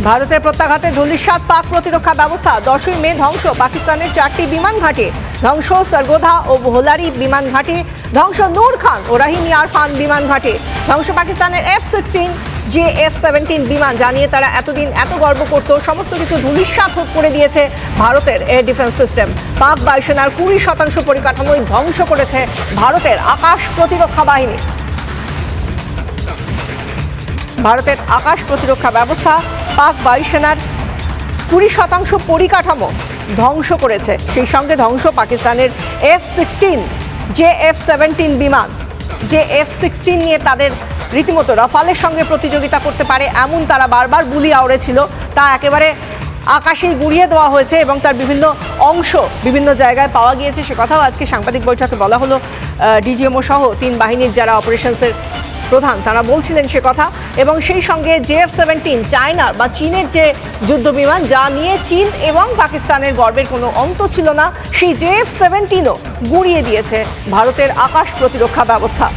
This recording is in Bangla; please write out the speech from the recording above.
ভারতের প্রত্যাঘাতে ধূলিসাৎ পাক প্রতিরক্ষা ব্যবস্থা। 10ই মে ধ্বংস পাকিস্তানের 4টি বিমান ঘাঁটি, ধ্বংস সরগোধা ও ভোলারি বিমান ঘাঁটি, ধ্বংস নূর খান ও রাহিম ইয়ার খান বিমান ঘাঁটি, ধ্বংস পাকিস্তানের F-16 F-17 বিমান। জানিয়ে তারা এতদিন এত গর্ব করত, সমস্ত কিছু ধূলিসাৎ করে দিয়েছে ভারতের এয়ার ডিফেন্স সিস্টেম। পাক বায়ুসেনার 20% পরিকাঠামোই ধ্বংস করেছে ভারতের আকাশ প্রতিরক্ষা বাহিনী। ভারতের আকাশ প্রতিরক্ষা ব্যবস্থা পাক বায়ুসেনার 20% পরিকাঠামো ধ্বংস করেছে। সেই সঙ্গে ধ্বংস পাকিস্তানের F-16 F-17 বিমান। F-16 নিয়ে তাদের রীতিমতো রাফালের সঙ্গে প্রতিযোগিতা করতে পারে এমন তারা বারবার বুলি আওড়েছিল, তা একেবারে আকাশেই গুড়িয়ে দেওয়া হয়েছে এবং তার বিভিন্ন অংশ বিভিন্ন জায়গায় পাওয়া গিয়েছে। সে কথাও আজকে সাংবাদিক বৈঠকে বলা হলো। ডিজিএমও সহ 3 বাহিনীর যারা অপারেশনসের প্রধান তারা বলছিলেন সে কথা। এবং সেই সঙ্গে F-17 চায়নার বা চীনের যে যুদ্ধ বিমান, যা নিয়ে চীন এবং পাকিস্তানের গর্বের কোনো অন্ত ছিল না, সেই F-17ও গুঁড়িয়ে দিয়েছে ভারতের আকাশ প্রতিরক্ষা ব্যবস্থা।